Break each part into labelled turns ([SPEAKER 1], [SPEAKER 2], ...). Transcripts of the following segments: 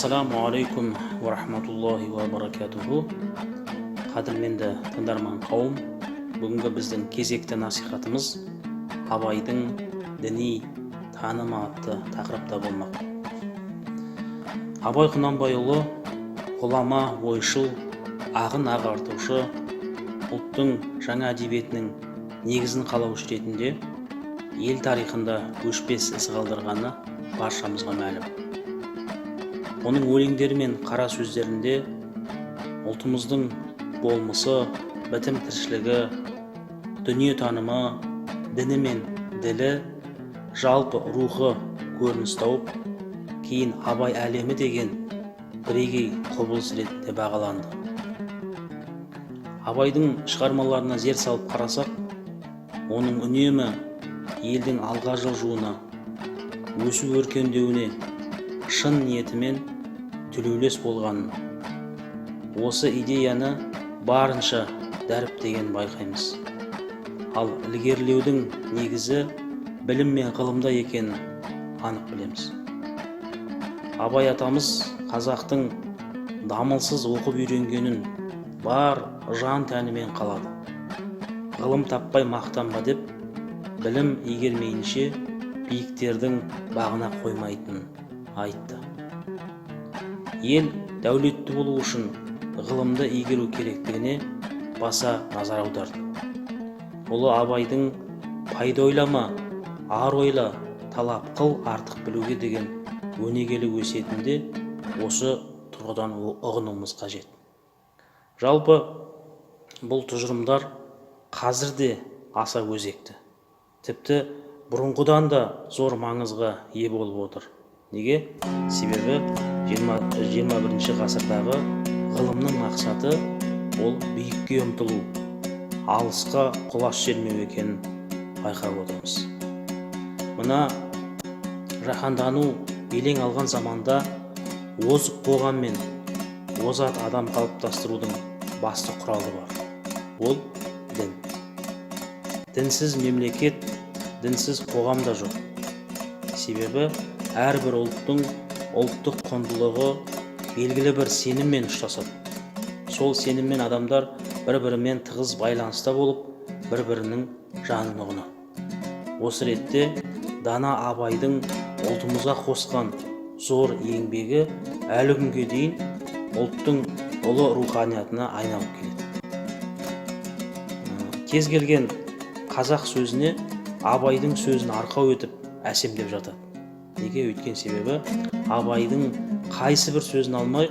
[SPEAKER 1] Ассаламу алейкум ва рахматуллахи ва баракатуху. Қадірменді тыңдарман қауым, бүгінгі біздің кезекті насихатымыз Абайдың діни танымы атты тақырыпта болмақ. Абай Құнанбайұлы ғұлама, ойшыл, ағын ағартушы, ұлттың жаңа әдебиетінің негізін қалаушы ретінде ел тарихында өшпес із қалдырғаны баршамызға мәлім. Оның өлеңдері мен қара сөздерінде ұлтымыздың болмысы, бітім тіршілігі, дүние танымы, діні мен ділі, жалпы рухы көрініс тауып, кейін Абай әлемі деген бірегей құбылыс ретінде бағаланды. Абайдың шығармаларына зер салып қарасақ, оның үнемі елдің алға жылжуына, өсу өркендеуіне шын ниетімен төлеулес болғанын, осы идеяны барынша дәріптеген байқаймыз. Ал ілгерілеудің негізі білім мен ғылымда екенін анық білеміз. Абай атамыз қазақтың дамылсыз оқып үйренгенін бар жан тәнімен қалады. Ғылым таппай мақтанба деп, білім игермейінше биіктердің бағына қоймайтынын айтты. Ел дәулетті болу үшін ғылымды игеру керектігіне баса назар аударды. Ұлы Абайдың пайда ойлама, ар ойла, талап қыл, артық білуге деген өнегелі өсиетінде осы тұрғыдан ұғынуымыз қажет. Жалпы бұл тұжырымдар қазір де аса өзекті. Тіпті бұрынғыдан да зор маңызға ие болып отыр. Неге? Себебі 21 ғасырдағы ғылымның мақсаты ол биікке ұмтылу, алысқа құлаш сермеу екенін байқап отырмыз. Мына жаһандану белең алған заманда озық қоғам мен озат адам қалыптастырудың басты құралы бар. Ол дін. Дінсіз мемлекет, дінсіз қоғам да жоқ. Себебі әрбір ұлттың ұлттық құндылығы белгілі бір сеніммен ұштасады. Сол сеніммен адамдар бір-бірімен тығыз байланыста болып, бір-бірінің жанын ұғынады. Осы ретте дана Абайдың ұлтымызға қосқан зор еңбегі әлі күнге дейін ұлттың ұлы руханиятына айналып келеді. Кез келген қазақ сөзіне Абайдың сөзін арқау етіп әсемдеп жатады. Неге? Өйткен себебі Абайдың қайсы бір сөзін алмай,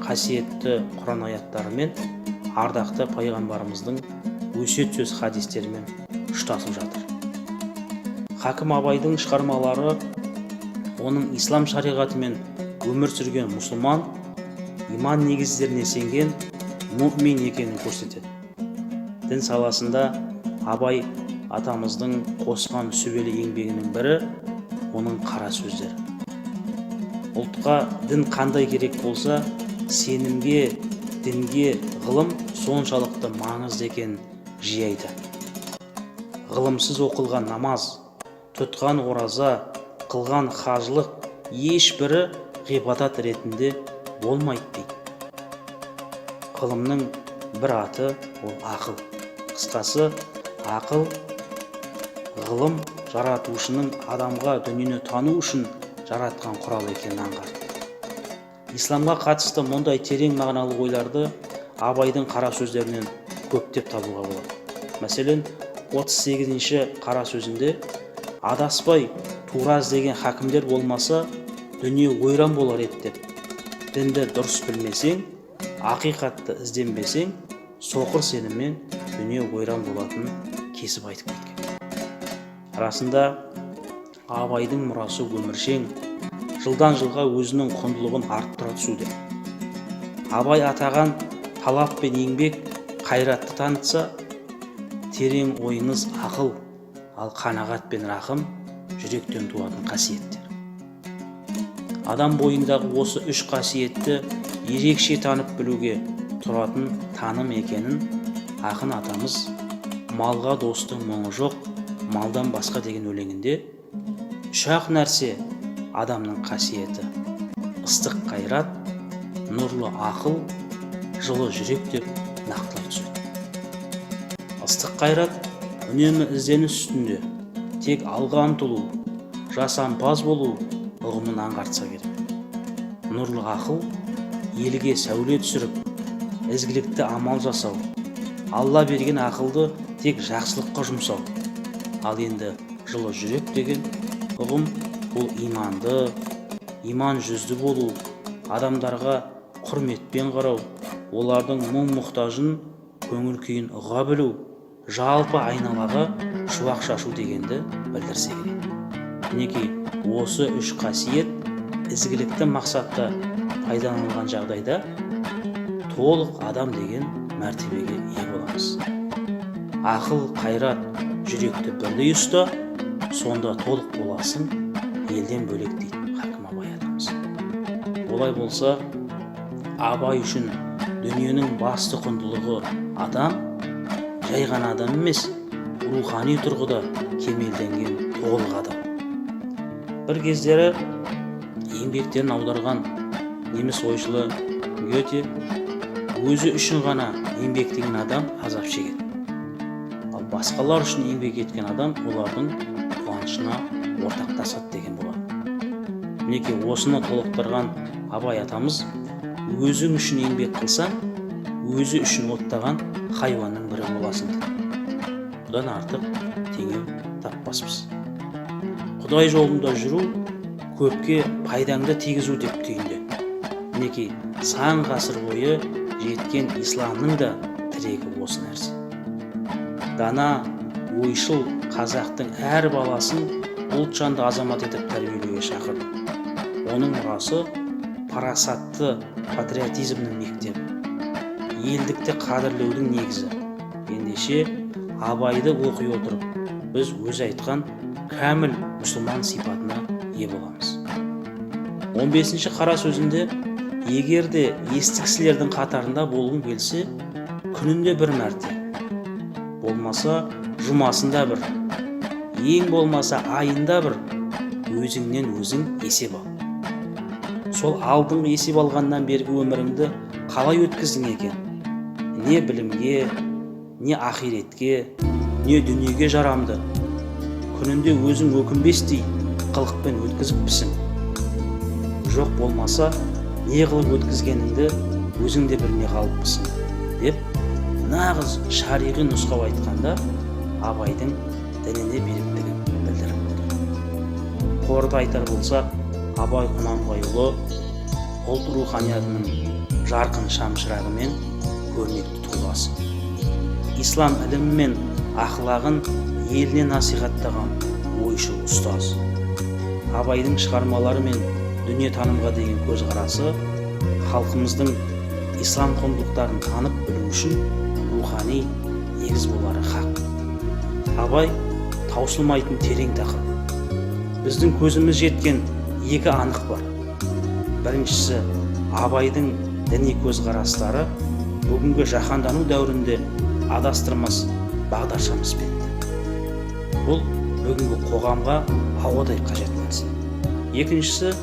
[SPEAKER 1] қасиетті Құран аяттары мен ардақты пайғамбарымыздың өсиет сөз хадистерімен ұштасып жатыр. Хакім Абайдың шығармалары оның ислам шариғатымен өмір сүрген мұсылман, иман негіздеріне сенген мүмин екенін көрсетеді. Дін саласында Абай атамыздың қосқан сүбелі еңбегінің бірі оның қара сөздері. Ұлтқа дін қандай керек болса, сенімге, дінге ғылым соншалықты маңызды екенін жиі айтады. Ғылымсыз оқылған намаз, тұтқан ораза, қылған қажылық ешбірі ғибадат ретінде болмайды дейді. Ғылымның бір аты ол ақыл. Қысқасы, ақыл, ғылым жаратушының адамға дүниені тану үшін жаратқан құрал екенін аңғарды. Исламға қатысты мұндай терең мағыналы ойларды Абайдың қара сөздерінен көптеп табуға болады. Мәселен, 38-ші қара сөзінде адаспай тура іздеген хакімдер болмаса, дүние ойран болар еді деп, дінді дұрыс білмесең, ақиқатты ізденбесең, соқыр сеніммен дүние ойран болатынын кесіп айтып кеткен. Расында Абайдың мұрасы өміршең, жылдан жылға өзінің құндылығын арттыра түсуде. Абай атаған талап пен еңбек қайратты танытса, терең ойыңыз ақыл, ал қанағат пен рахым жүректен туатын қасиеттер. Адам бойындағы осы үш қасиетті ерекше танып білуге тұратын таным екенін ақын атамыз малға достың мұңы жоқ, малдан басқа деген өлеңінде үш-ақ нәрсе адамның қасиеті: ыстық қайрат, нұрлы ақыл, жылы жүрек деп нақтылай түседі. Ыстық қайрат үнемі ізденіс үстінде, тек алға ұмтылу, жасампаз болу ұғымын аңғартса керек. Нұрлы ақыл елге сәуле түсіріп, ізгілікті амал жасау, Алла берген ақылды тек жақсылыққа жұмсау. Ал енді жылы жүрек деген ұғым бұл иманды, иман жүзді болу, адамдарға құрметпен қарау, олардың мұң-мұқтажын, көңіл күйін ұға білу, жалпы айналаға шуақ шашу дегенді білдірсе керек. Мінекей осы үш қасиет ізгілікті мақсатта пайдаланылған жағдайда толық адам деген мәртебеге ие боламыз. Ақыл, қайрат, жүректі бірдей ұста, сонда толық боласың, елден бөлек дейді Хакім Абай атамыз. Олай болса, Абай үшін дүниенің басты құндылығы адам, жай ғана адам емес, рухани тұрғыда кемелденген толық адам. Бір кездері еңбектерін аударған неміс ойшылы Гете өзі үшін ғана еңбектеген адам азап шегеді. Ал басқалар үшін еңбек еткен адам олардың қуанышына ортақтасады деген болады. Мінекей осыны толықтырған Абай атамыз өзің үшін еңбек қылсаң, өзі үшін оттаған хайуанның бірі боласың дейді. Бұдан артық теңеу таппаспыз. Құдай жолында жүру көпке пайдаңды тигізу деп түйінді. Мінекей сан ғасыр бойы жеткен исламның да тірегі осы нәрсе. Дана, ойшыл қазақтың әр баласын ұлтжанды азамат етіп тәрбиелеуге шақырды. Оның мұрасы парасатты патриотизмнің мектебі, елдікті қадірлеудің негізі. Ендеше Абайды оқи отырып, біз өз айтқан кәміл мұсылман сипатына ие боламыз. 15-ші қара сөзінде, егер де есті кісілердің қатарында болғың келсе, күнінде бір мәрте, болмаса жұмасында бір, ең болмаса айында бір, өзіңнен өзің есеп ал. Сол алдыңғы есеп алғаннан бергі өміріңді қалай өткіздің екен? Не білімге, не ақиретке, не дүниеге жарамды? Күнінде өзің өкінбестей қылықпен өткізіппісің? Жоқ болмаса, не қылып өткізгеніңді өзіңде білмей қалыппысың деп нағыз шариғи нұсқау айтқанда Абайдың дініне беріктігін білдіріп отыр. Қорыта айтар болсақ, Абай Құнанбайұлы ұлт руханиятының жарқын шамшырағы мен көрнекті тұлғасы. Ислам ілімі мен ақылағын еліне насихаттаған ойшыл ұстаз. Абайдың шығармалары мен дүниетанымға деген көзқарасы халқымыздың ислам құндылықтарын танып білу үшін рухани негіз болары хақ. Абай таусылмайтын терең тақырып. Біздің көзіміз жеткен екі анық бар. Біріншісі, Абайдың діни көзқарастары бүгінгі жаһандану дәуірінде адастырмас бағдаршам іспетті. Бұл бүгінгі қоғамға ауадай қажет нәрсе. Екіншісі,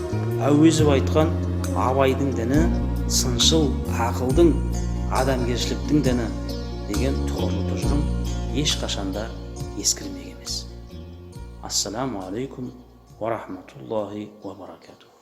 [SPEAKER 1] әуезов айтқан Абайдың діні сыншыл ақылдың, адамгершіліктің діні деген тұғырлы тұжырым ешқашанда ескірмек емес. Ассаламу алейкум ва рахматуллахи ва баракатух.